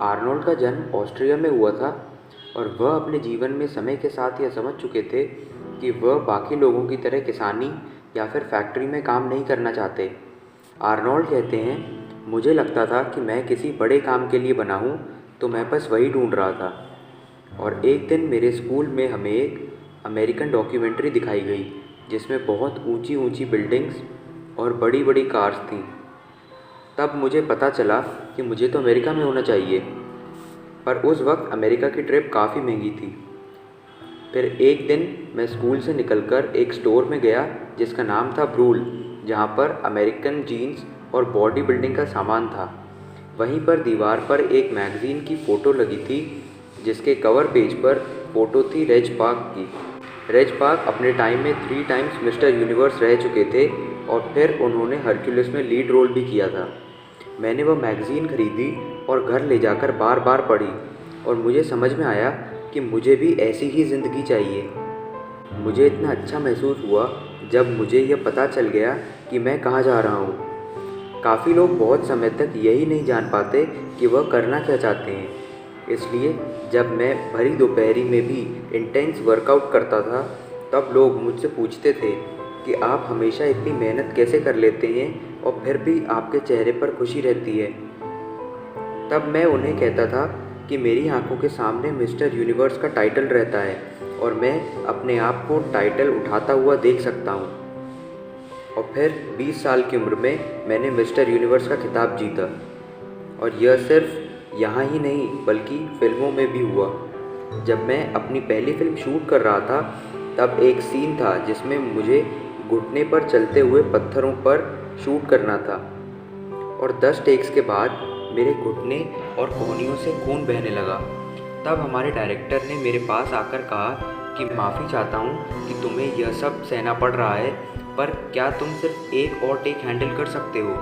Arnold का जन्म Austria में हुआ था और वह अपने जीवन में समय के साथ यह समझ चुके थे कि वह बाकी लोगों की तरह किसानी या फिर फैक्ट्री में काम नहीं करना चाहते। आर्नोल्ड कहते हैं, मुझे लगता था कि मैं किसी बड़े काम के लिए बना हूँ, तो मैं बस वही ढूंढ रहा था। और एक दिन मेरे स्कूल में हमें एक अमेरिकन डॉक्यूमेंट्री दिखाई गई जिसमें बहुत ऊंची ऊंची बिल्डिंग्स और बड़ी बड़ी कार्स थीं। तब मुझे पता चला कि मुझे तो अमेरिका में होना चाहिए, पर उस वक्त अमेरिका की ट्रिप काफ़ी महंगी थी। फिर एक दिन मैं स्कूल से निकलकर एक स्टोर में गया जिसका नाम था ब्रूल, जहाँ पर अमेरिकन जीन्स और बॉडी बिल्डिंग का सामान था। वहीं पर दीवार पर एक मैगज़ीन की फ़ोटो लगी थी जिसके कवर पेज पर फ़ोटो थी रेज पार्क की। रेज पार्क अपने टाइम में 3 टाइम्स मिस्टर यूनिवर्स रह चुके थे और फिर उन्होंने हरक्यूलिस में लीड रोल भी किया था। मैंने वह मैगज़ीन खरीदी और घर ले जाकर बार बार पढ़ी और मुझे समझ में आया कि मुझे भी ऐसी ही ज़िंदगी चाहिए। मुझे इतना अच्छा महसूस हुआ जब मुझे यह पता चल गया कि मैं कहाँ जा रहा हूँ। काफ़ी लोग बहुत समय तक यही नहीं जान पाते कि वह करना क्या चाहते हैं। इसलिए जब मैं भरी दोपहरी में भी इंटेंस वर्कआउट करता था, तब लोग मुझसे पूछते थे कि आप हमेशा इतनी मेहनत कैसे कर लेते हैं और फिर भी आपके चेहरे पर खुशी रहती है। तब मैं उन्हें कहता था कि मेरी आंखों के सामने मिस्टर यूनिवर्स का टाइटल रहता है और मैं अपने आप को टाइटल उठाता हुआ देख सकता हूँ। और फिर 20 साल की उम्र में मैंने मिस्टर यूनिवर्स का खिताब जीता। और यह सिर्फ यहाँ ही नहीं बल्कि फिल्मों में भी हुआ। जब मैं अपनी पहली फिल्म शूट कर रहा था, तब एक सीन था जिसमें मुझे घुटने पर चलते हुए पत्थरों पर शूट करना था और 10 टेक्स के बाद मेरे घुटने और कोहनियों से खून बहने लगा। तब हमारे डायरेक्टर ने मेरे पास आकर कहा कि माफ़ी चाहता हूँ कि तुम्हें यह सब सहना पड़ रहा है, पर क्या तुम सिर्फ एक और टेक हैंडल कर सकते हो?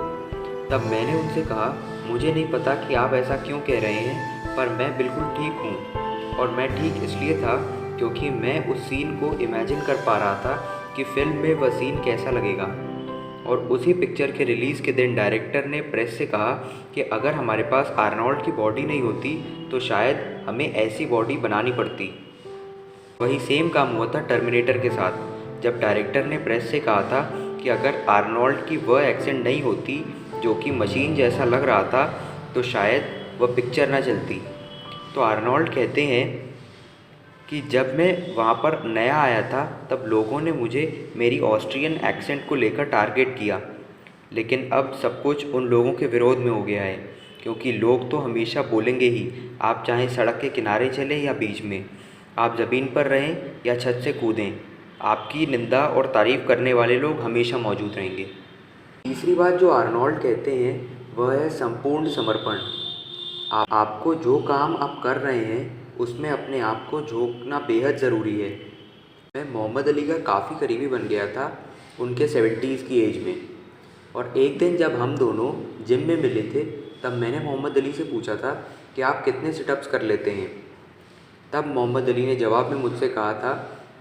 तब मैंने उनसे कहा, मुझे नहीं पता कि आप ऐसा क्यों कह रहे हैं, पर मैं बिल्कुल ठीक हूँ। और मैं ठीक इसलिए था क्योंकि मैं उस सीन को इमेजिन कर पा रहा था कि फिल्म में वह सीन कैसा लगेगा। और उसी पिक्चर के रिलीज़ के दिन डायरेक्टर ने प्रेस से कहा कि अगर हमारे पास आर्नोल्ड की बॉडी नहीं होती तो शायद हमें ऐसी बॉडी बनानी पड़ती। वही सेम काम हुआ था टर्मिनेटर के साथ, जब डायरेक्टर ने प्रेस से कहा था कि अगर आर्नोल्ड की वह एक्सेंट नहीं होती जो कि मशीन जैसा लग रहा था, तो शायद वह पिक्चर ना चलती। तो आर्नोल्ड कहते हैं कि जब मैं वहाँ पर नया आया था, तब लोगों ने मुझे मेरी ऑस्ट्रियन एक्सेंट को लेकर टारगेट किया, लेकिन अब सब कुछ उन लोगों के विरोध में हो गया है, क्योंकि लोग तो हमेशा बोलेंगे ही, आप चाहे सड़क के किनारे चलें या बीच में, आप ज़मीन पर रहें या छत से कूदें, आपकी निंदा और तारीफ़ करने वाले लोग हमेशा मौजूद रहेंगे। तीसरी बात जो आर्नोल्ड कहते हैं वह है संपूर्ण समर्पण। आपको जो काम आप कर रहे हैं उसमें अपने आप को झोंकना बेहद ज़रूरी है। मैं मोहम्मद अली का काफ़ी करीबी बन गया था उनके 70s की एज में। और एक दिन जब हम दोनों जिम में मिले थे, तब मैंने मोहम्मद अली से पूछा था कि आप कितने सिटअप्स कर लेते हैं। तब मोहम्मद अली ने जवाब में मुझसे कहा था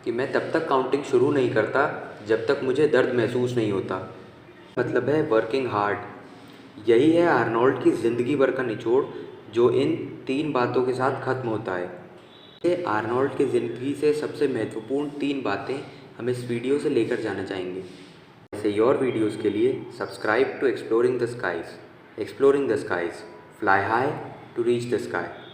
कि मैं तब तक काउंटिंग शुरू नहीं करता जब तक मुझे दर्द महसूस नहीं होता। मतलब है वर्किंग हार्ड। यही है आर्नोल्ड की ज़िंदगी भर का निचोड़, जो इन 3 बातों के साथ ख़त्म होता है। ये आर्नोल्ड की ज़िंदगी से सबसे महत्वपूर्ण 3 बातें हम इस वीडियो से लेकर जाना चाहेंगे। ऐसे और वीडियोज़ के लिए subscribe to exploring the skies, fly high to reach the sky.